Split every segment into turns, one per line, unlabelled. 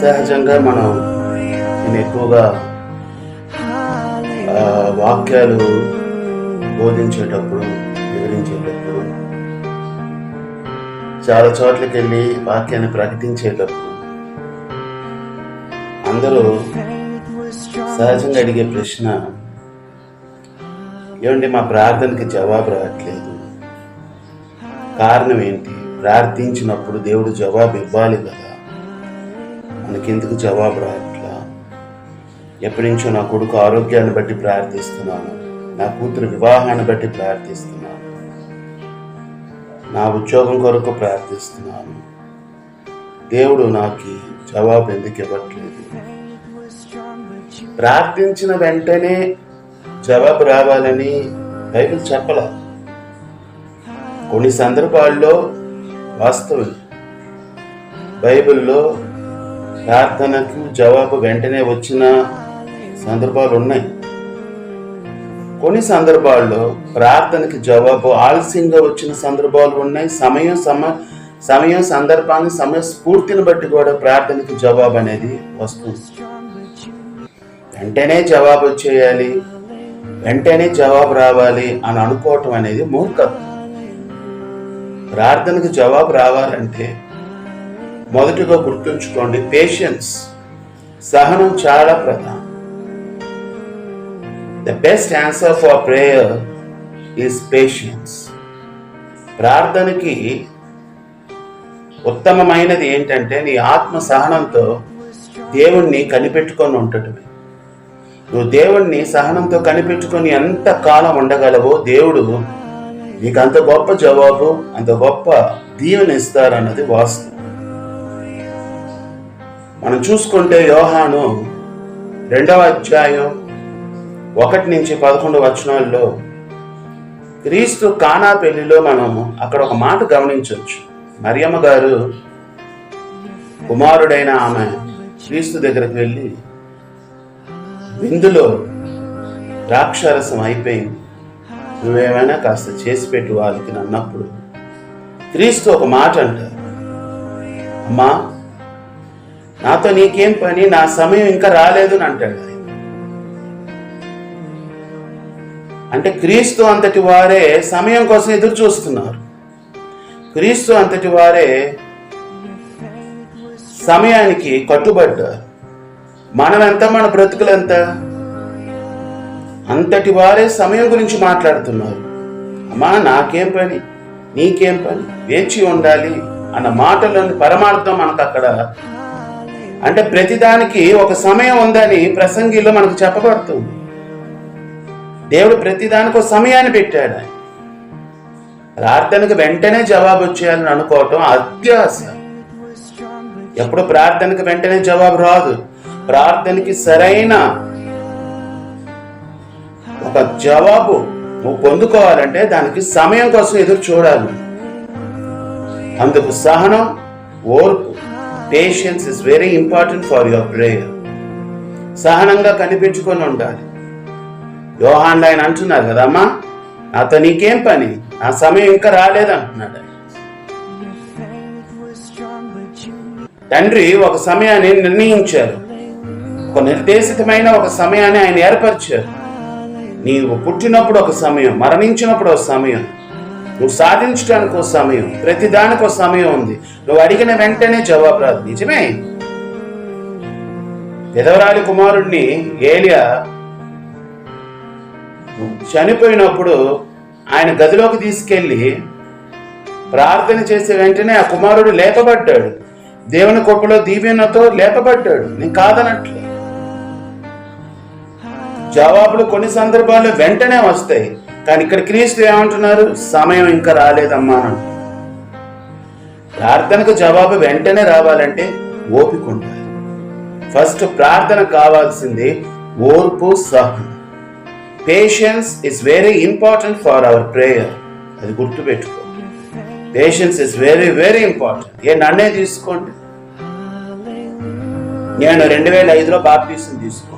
సహజంగా నేను ఎక్కువగా వాక్యాలు బోధించేటప్పుడు, వివరించేటప్పుడు, చాలా చోట్లకి వెళ్ళి వాక్యాన్ని ప్రకటించేటప్పుడు అందరూ సహజంగా అడిగే ప్రశ్న, ఏమండి మా ప్రార్థనకి జవాబు రావట్లేదు, కారణం ఏంటి? ప్రార్థించినప్పుడు దేవుడు జవాబు ఇవ్వాలి కదా, మనకెందుకు జవాబు రావట్లా? ఎప్పటి నుంచో నా కొడుకు ఆరోగ్యాన్ని బట్టి ప్రార్థిస్తున్నాను, నా కూతురు వివాహాన్ని బట్టి ప్రార్థిస్తున్నాను, నా ఉద్యోగం కొరకు ప్రార్థిస్తున్నాను, దేవుడు నాకు జవాబు ఎందుకు ఇవ్వట్లేదు? ప్రార్థించిన వెంటనే జవాబు రావాలని బైబిల్ చెప్పలా. కొన్ని సందర్భాల్లో వాస్తవం బైబిల్లో ప్రార్థనకు జవాబు వెంటనే వచ్చిన సందర్భాలు ఉన్నాయి. కొన్ని సందర్భాల్లో ప్రార్థనకి జవాబు ఆలస్యంగా వచ్చిన సందర్భాలు ఉన్నాయి. సమయం సందర్భాన్ని, సమయ స్ఫూర్తిని బట్టి కూడా ప్రార్థనకి జవాబు అనేది వస్తుంది. వెంటనే జవాబు వచ్చేయాలి, వెంటనే జవాబు రావాలి అని అనుకోవటం అనేది మూర్ఖత్వం. ప్రార్థనకు జవాబు రావాలంటే మొదటిగా గుర్తుంచుకోండి, పేషెన్స్, సహనం చాలా ప్రధానం. The best answer for prayer is patience. ప్రార్థనకి ఉత్తమమైనది ఏంటంటే నీ ఆత్మ సహనంతో దేవుణ్ణి కనిపెట్టుకొని ఉండటమే. నువ్వు దేవుణ్ణి సహనంతో కనిపెట్టుకొని ఎంత కాలం ఉండగలవో దేవుడు నీకు అంత గొప్ప జవాబు, అంత గొప్ప దీవెన ఇస్తారన్నది వాస్తవం. మనం చూసుకుంటే యోహాను 2వ అధ్యాయం 1-11 వచనాల్లో క్రీస్తు కానా పెళ్లిలో మనం అక్కడ ఒక మాట గమనించవచ్చు. మరియమ్మ గారు కుమారుడైన ఆమె క్రీస్తు దగ్గరకు వెళ్ళి, విందులో ద్రాక్షారసం అయిపోయింది, నువ్వేమైనా కాస్త చేసి పెట్టు వాళ్ళకి అన్నప్పుడు క్రీస్తు ఒక మాట అంటారు, అమ్మా నాతో నీకేం పని, నా సమయం ఇంకా రాలేదు అని అంటాడు. అంటే క్రీస్తు అంతటి వారే సమయం కోసం ఎదురు చూస్తున్నారు. క్రీస్తు అంతటి వారే సమయానికి కట్టుబడ్డారు. మనం ఎంత, మన బ్రతుకులు ఎంత? అంతటి వారే సమయం గురించి మాట్లాడుతున్నారు. అమ్మా నాకేం పని, నీకేం పని, వేచి ఉండాలి అన్న మాటలోని పరమార్థం మనకు అక్కడ, అంటే ప్రతిదానికి ఒక సమయం ఉందని ప్రసంగిలో మనకు చెప్పబడుతుంది. దేవుడు ప్రతిదానికి ఒక సమయాన్ని పెట్టాడు. ప్రార్థనకు వెంటనే జవాబు వచ్చేయాలని అనుకోవటం అత్యాశ. ఎప్పుడు ప్రార్థనకు వెంటనే జవాబు రాదు. ప్రార్థనకి సరైన ఒక జవాబు నువ్వు పొందుకోవాలంటే దానికి సమయం కోసం ఎదురు చూడాలి. అందుకు సహనం, ఓర్పు, patience is very important for your prayer. సహనంగా కనిపించుకొని ఉండాలి. యోహాన్లో ఆయన అంటున్నారు కదమ్మా, నాతో నీకేం పని, నా సమయం ఇంకా రాలేదంటున్నాడు. తండ్రి ఒక సమయాన్ని నిర్ణయించారు, ఒక నిర్దేశితమైన ఒక సమయాన్ని ఆయన ఏర్పరిచారు. నీవు పుట్టినప్పుడు ఒక సమయం, మరణించినప్పుడు ఒక సమయం, నువ్వు సాధించడానికి ఒక సమయం, ప్రతిదానికి ఒక సమయం ఉంది. నువ్వు అడిగిన వెంటనే జవాబు రాదు. నిజమే, విధవరాలి కుమారుడిని ఏలియా చనిపోయినప్పుడు ఆయన గదిలోకి తీసుకెళ్లి ప్రార్థన చేసే వెంటనే ఆ కుమారుడు లేపబడ్డాడు. దేవుని కృపలో దీవెనతో లేపబడ్డాడు. నేను కాదనట్లు. జవాబులు కొన్ని సందర్భాల్లో వెంటనే వస్తాయి, కానీ ఇక్కడ క్రీస్తు ఏమంటున్నారు, సమయం ఇంకా రాలేదమ్మా. ప్రార్థనకు జవాబు వెంటనే రావాలంటే ఓపిక ఉండాలి. ఫస్ట్ ప్రార్థన కావాల్సింది ఓర్పు, సహనం. Patience is very important for our prayer. అది గుర్తుపెట్టుకో. Patience is very very important. నన్నే తీసుకోండి, నేను 2005లో బాప్టిజం తీసుకున్నాను.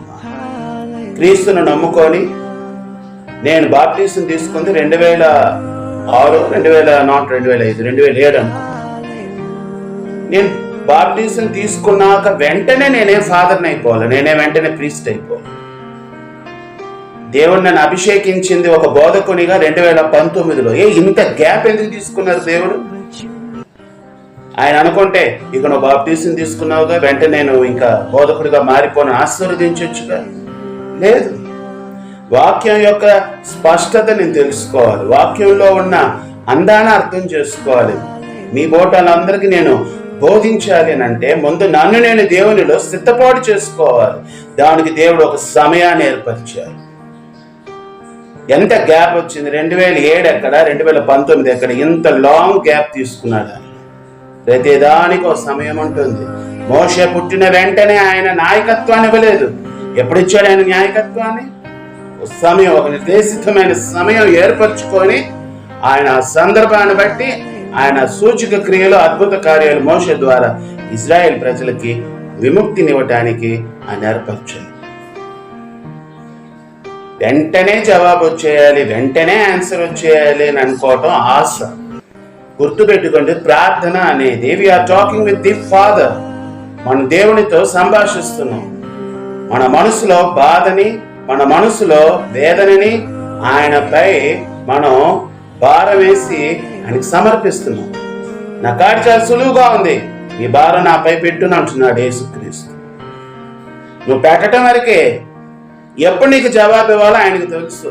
క్రీస్తును నమ్ముకొని నేను బాప్టిజం తీసుకుంది 2006, 2005, 2007 అనుకో. నేను బాప్టిజం తీసుకున్నాక వెంటనే నేనే ఫాదర్ని అయిపోవాలి, నేనే వెంటనే ప్రీస్ట్ అయిపోవాలి. దేవుడు నన్ను అభిషేకించింది ఒక బోధకునిగా 2019లో. ఇంత గ్యాప్ ఎందుకు తీసుకున్నారు దేవుడు? ఆయన అనుకుంటే ఇక నువ్వు బాప్టిజం తీసుకున్నావుగా వెంటనే నేను ఇంకా బోధకుడిగా మారిపోను ఆశీర్వదించొచ్చుగా. లేదు, వాక్యం యొక్క స్పష్టత నేను తెలుసుకోవాలి, వాక్యంలో ఉన్న అందాన్ని అర్థం చేసుకోవాలి. మీ బోటాలందరికీ నేను బోధించాలి అని అంటే ముందు నన్ను నేను దేవునిలో సిద్ధపాటు చేసుకోవాలి. దానికి దేవుడు ఒక సమయాన్ని ఏర్పరిచారు. ఎంత గ్యాప్ వచ్చింది? 2007 ఎక్కడ, 2019 ఎక్కడ? ఇంత లాంగ్ గ్యాప్ తీసుకున్నాడు. ప్రతిదానికి ఒక సమయం ఉంటుంది. మోషే పుట్టిన వెంటనే ఆయన నాయకత్వాన్ని ఇవ్వలేదు. ఎప్పుడు ఇచ్చాడు ఆయన నాయకత్వాన్ని? ఒక సమయం, ఒక నిర్దేశితమైన సమయం ఏర్పరచుకొని ఆయన సందర్భాన్ని బట్టి ఆయన సూచక క్రియలు, అద్భుత కార్యాలు మోషే ద్వారా ఇజ్రాయెల్ ప్రజలకి విముక్తినివ్వటానికి ఆయన ఏర్పరిచాడు. వెంటనే జవాబు వచ్చేయాలి, వెంటనే ఆన్సర్ వచ్చేయాలి అని అనుకోవటం ఆశ. గుర్తుపెట్టుకోండి, ప్రార్థన అనేది we're talking with the father. మన దేవునితో సంభాషిస్తున్నాం. మన మనసులో బాధని, మన మనసులో వేదనని ఆయనపై మనం భారం వేసి ఆయనకి సమర్పిస్తున్నాం. నా కాడి చాలా సులువుగా ఉంది, ఈ భారం నాపై పెట్టును అంటున్నాడు యేసుక్రీస్తు. నువ్వు పెట్టడం వరకే, ఎప్పుడు నీకు జవాబు ఇవ్వాలో ఆయనకు తెలుసు.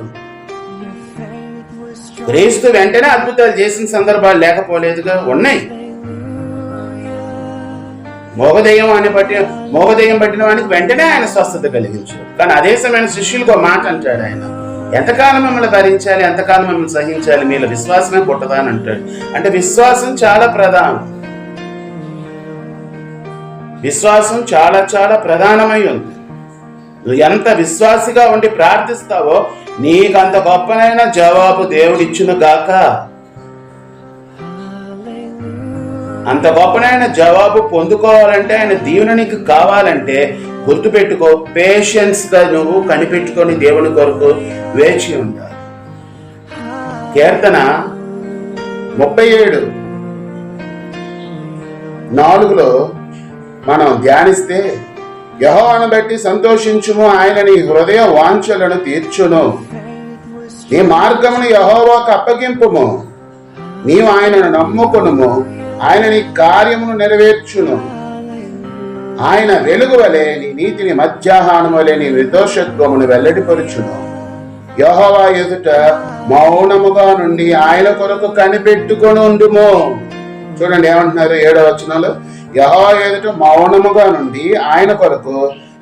క్రీస్తు వెంటనే అద్భుతాలు చేసిన సందర్భాలు లేకపోలేదుగా, ఉన్నాయి. మోగదయ్యం పట్టిన వానికి వెంటనే ఆయన స్వస్థత కలిగించాడు. కానీ అదే సమయంలో శిష్యులకు ఒక మాట అంటాడు ఆయన, ఎంతకాలం మిమ్మల్ని భరించాలి, ఎంతకాలం మిమ్మల్ని సహించాలి, మీలో విశ్వాసమే పుట్టదా అని అంటాడు. అంటే విశ్వాసం చాలా ప్రధానం. విశ్వాసం చాలా చాలా ప్రధానమై ఉంది. నువ్వు ఎంత విశ్వాసిగా ఉండి ప్రార్థిస్తావో నీకంత గొప్పనైన జవాబు దేవుడిచ్చును గాక. అంత గొప్పనైన జవాబు పొందుకోవాలంటే, ఆయన దీవెన నీకు కావాలంటే గుర్తుపెట్టుకో, పేషెన్స్ గా నువ్వు కనిపెట్టుకొని దేవుని కొరకు వేచి ఉండాలి. కీర్తన 37:4 మనం ధ్యానిస్తే, యెహోవాను బట్టి సంతోషించుము, ఆయన నీ హృదయ వాంఛలను తీర్చును. నీ మార్గమును యెహోవాకు అప్పగింపుము, నీవు ఆయనను నమ్ముకొనుము, ఆయన నీ కార్యమును నెరవేర్చును. ఆయన వెలుగు వలె నీ నీతిని, మధ్యాహ్నం వలె నీ నిర్దోషత్వమును వెల్లడిపరుచును. యెహోవా ఎదుట మౌనముగా నుండి ఆయన కొరకు కనిపెట్టుకొని ఉండుము. చూడండి ఏమంటున్నారు 7వ వచనంలో, యెహోవా ఎదుట మౌనముగా నుండి ఆయన కొరకు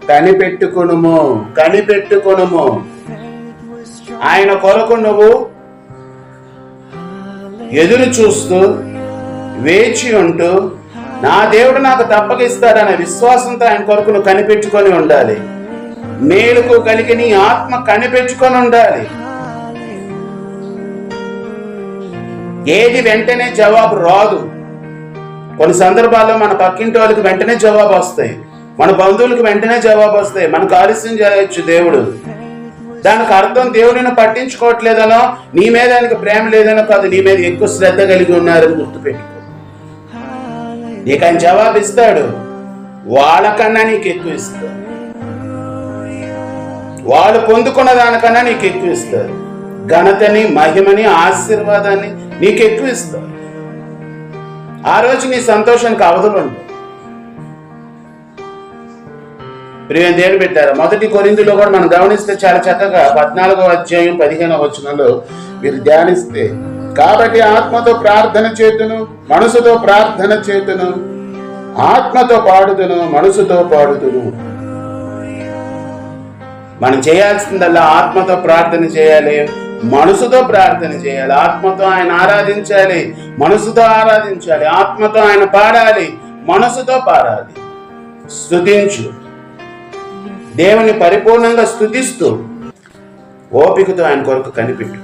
కనిపెట్టుకొనుము. కనిపెట్టుకొనుము. ఆయన కొరకు నువ్వు ఎదురు చూస్తూ వేచి ఉంటూ, నా దేవుడు నాకు తప్పకిస్తాడనే విశ్వాసంతో ఆయన కొరకు నువ్వు కనిపెట్టుకొని ఉండాలి. మేలుకు కలిగి నీ ఆత్మ కనిపెట్టుకొని ఉండాలి. ఏది వెంటనే జవాబు రాదు. కొన్ని సందర్భాల్లో మన పక్కింటి వాళ్ళకి వెంటనే జవాబు వస్తాయి, మన బంధువులకు వెంటనే జవాబు వస్తాయి. మనకు ఆలస్యం చేయొచ్చు దేవుడు. దానికి అర్థం దేవుడిని పట్టించుకోవట్లేదనో, నీ మీద ఆయనకు ప్రేమ లేదనో కాదు, నీ మీద ఎక్కువ శ్రద్ధ కలిగి ఉన్నారని గుర్తుపెట్టుకో. నీకు ఆయన జవాబు ఇస్తాడు, వాళ్ళకన్నా నీకు ఎక్కువ ఇస్తాడు. వాళ్ళు పొందుకున్న దానికన్నా నీకు ఎక్కువ ఇస్తారు. ఘనతని, మహిమని, ఆశీర్వాదాన్ని నీకు ఎక్కువ ఇస్తారు. ఆ రోజు నీ సంతోషానికి అవధులు ఉండవు. ప్రియ దేవుని పెట్టారు. 1 కొరింథీలో కూడా మనం గమనిస్తే చాలా చక్కగా 14వ అధ్యాయం 15వ వచనంలో మీరు ధ్యానిస్తే, కాబట్టి ఆత్మతో ప్రార్థన చేతును, మనసుతో ప్రార్థన చేతును, ఆత్మతో పాడుదును, మనసుతో పాడుదును. మనం చేయాల్సిందల్లా ఆత్మతో ప్రార్థన చేయాలి, మనసుతో ప్రార్థన చేయాలి. ఆత్మతో ఆయన ఆరాధించాలి, మనసుతో ఆరాధించాలి. ఆత్మతో ఆయన పాడాలి, మనసుతో పాడాలి. స్తుతించు, దేవుని పరిపూర్ణంగా స్తుతిస్తూ ఓపికతో ఆయన కొరకు కనిపెట్టు.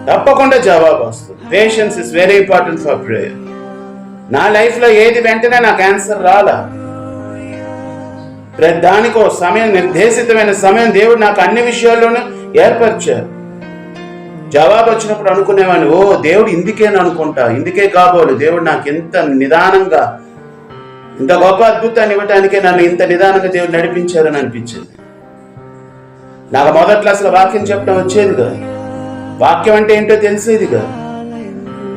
తప్పకుండా జవాబు వస్తుంది. Patience is very important for prayer. నా లైఫ్ లో ఏది వెంటనే నాకు ఆన్సర్ రాలా. దానికో సమయం, నిర్దేశితమైన సమయం దేవుడు నాకు అన్ని విషయాల్లోనూ ఏర్పరిచారు. జవాబు వచ్చినప్పుడు అనుకునేవాడిని, ఓ దేవుడు ఇందుకేని అనుకుంటా, ఇందుకే కాబోలు దేవుడు నాకు ఇంత నిదానంగా, ఇంత గొప్ప అద్భుతాన్ని ఇవ్వటానికే నన్ను ఇంత నిదానంగా దేవుడు నడిపించారని అనిపించింది. నాకు మొదట్లో అసలు వాక్యం చెప్పడం వచ్చేది కాదు, వాక్యం అంటే ఏంటో తెలిసేది కాదు,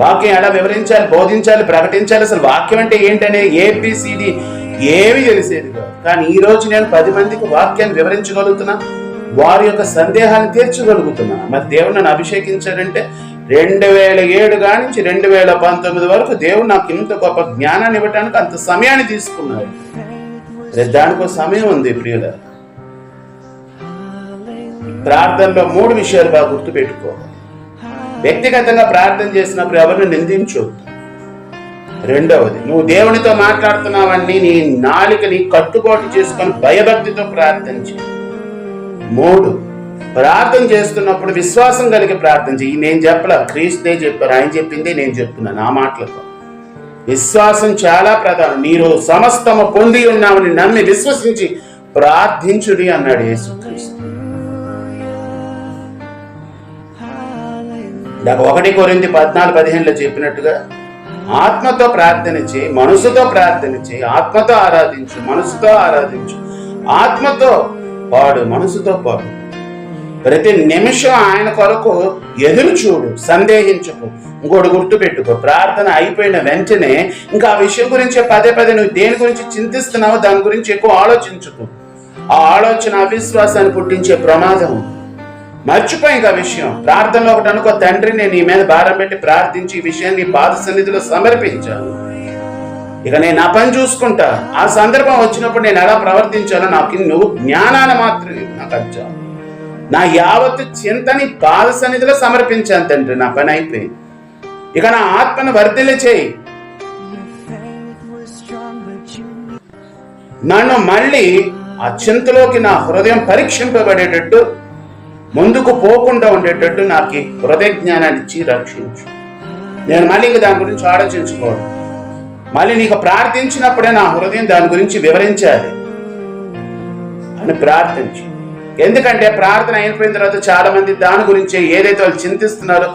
వాక్యం ఎలా వివరించాలి, బోధించాలి, ప్రకటించాలి, అసలు వాక్యం అంటే ఏంటనే ఏబిసిడి ఏమి తెలిసేది కాదు. కానీ ఈ రోజు నేను 10 మందికి వాక్యాన్ని వివరించగలుగుతున్నా, వారి యొక్క సందేహాన్ని తీర్చగలుగుతున్నా. మరి దేవుడు నన్ను అభిషేకించాడంటే 2007 నుంచి 2019 వరకు దేవుడు నాకు ఇంత గొప్ప జ్ఞానాన్ని ఇవ్వడానికి అంత సమయాన్ని తీసుకున్నాడు. దానికో సమయం ఉంది ప్రియుల. ప్రార్థనలో 3 విషయాలు బాగా గుర్తుపెట్టుకోవాలి. వ్యక్తిగతంగా ప్రార్థన చేసినప్పుడు ఎవరిని నిందించొద్దు. రెండవది, నువ్వు దేవునితో మాట్లాడుతున్నావని నీ నాలుకని కట్టుబాటు చేసుకొని భయభక్తితో ప్రార్థించి. 3, ప్రార్థన చేస్తున్నప్పుడు విశ్వాసం కలిగి ప్రార్థన చెయ్యి. నేను చెప్పలా, క్రీస్తే చెప్పారు, ఆయన చెప్పిందే నేను చెప్తున్నాను నా మాటలతో. విశ్వాసం చాలా ప్రధానం. మీరు సమస్తము పొంది ఉన్నామని నమ్మి విశ్వసించి ప్రార్థించుడి అన్నాడు యేసుక్రీస్తు. నాకు 1 కొరింథీ 14:15 చెప్పినట్టుగా ఆత్మతో ప్రార్థన చేయి, మనసుతో ప్రార్థన చేయి. ఆత్మతో ఆరాధించు, మనసుతో ఆరాధించు. ఆత్మతో పాడు, మనసుతో పాడు. ప్రతి నిమిషం ఆయన కొరకు ఎదురు చూడు, సందేహించుకో. ఇంకోటి గుర్తుపెట్టుకో, ప్రార్థన అయిపోయిన వెంటనే ఇంకా ఆ విషయం గురించి పదే నువ్వు దేని గురించి చింతిస్తున్నావో దాని గురించి ఎక్కువ ఆలోచించుకో. ఆ ఆలోచన అవిశ్వాసాన్ని పుట్టించే ప్రమాదం. మర్చిపోయి ఇంకా విషయం. ప్రార్థనలో ఒకటి అనుకో, తండ్రి నేను నీ మీద భారం పెట్టి ప్రార్థించి ఈ విషయాన్ని నీ పాద సన్నిధిలో సమర్పించాను, ఇక నేను నా పని చూసుకుంటా. ఆ సందర్భం వచ్చినప్పుడు నేను ఎలా ప్రవర్తించాలో నాకు నువ్వు జ్ఞానాన్ని మాత్రమే నాకు అచ్చా. నా యావత్ చింతని పాద సన్నిధిలో సమర్పించాను తండ్రి, నా పని అయిపోయింది. ఇక నా ఆత్మను వర్ధిల్ల చేయి. నన్ను మళ్ళీ ఆ చింతలోకి నా హృదయం పరీక్షింపబడేటట్టు, ముందుకు పోకుండా ఉండేటట్టు నాకు హృదయ జ్ఞానాన్ని ఇచ్చి రక్షించు. నేను మళ్ళీ ఇంక దాని గురించి ఆలోచించుకోవడం. మళ్ళీ నీకు ప్రార్థించినప్పుడే నా హృదయం దాని గురించి వివరించాలి అని ప్రార్థించు. ఎందుకంటే ప్రార్థన అయిపోయిన తర్వాత చాలా మంది దాని గురించి ఏదైతే వాళ్ళు చింతిస్తున్నారో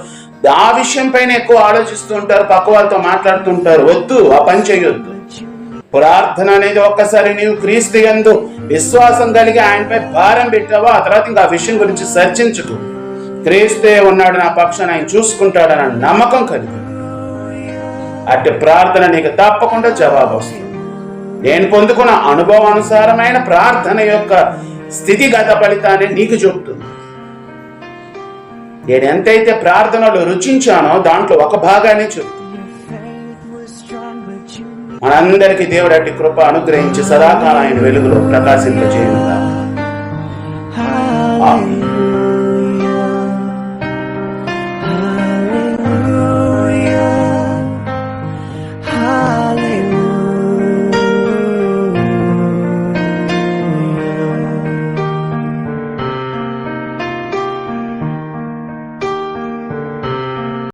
ఆ విషయం పైన ఎక్కువ ఆలోచిస్తూ ఉంటారు, పక్క వాళ్ళతో మాట్లాడుతూ ఉంటారు. వద్దు, ఆ పని చేయొద్దు. ప్రార్థన అనేది ఒక్కసారి నీవు క్రీస్తు యందు విశ్వాసం కలిగి ఆయనపై భారం పెట్టావో ఆ తర్వాత ఇంకా ఆ విషయం గురించి చర్చించుకు. క్రీస్తే ఉన్నాడు నా పక్షాన, ఆయన చూసుకుంటాడన్న నమ్మకం కలిగి అట్టి ప్రార్థన నీకు తప్పకుండా జవాబు వస్తుంది. నేను పొందుకున్న అనుభవానుసారమైన ప్రార్థన యొక్క స్థితిగత ఫలితాన్ని నీకు చెబుతుంది. నేను ఎంతైతే ప్రార్థనలో రుచించానో దాంట్లో ఒక భాగాన్ని చెబుతుంది. మనందరికీ దేవుడు అట్టి కృప అనుగ్రహించి సదాకాలం ఆయన వెలుగులో ప్రకాశింపజేయును. ఆమేన్.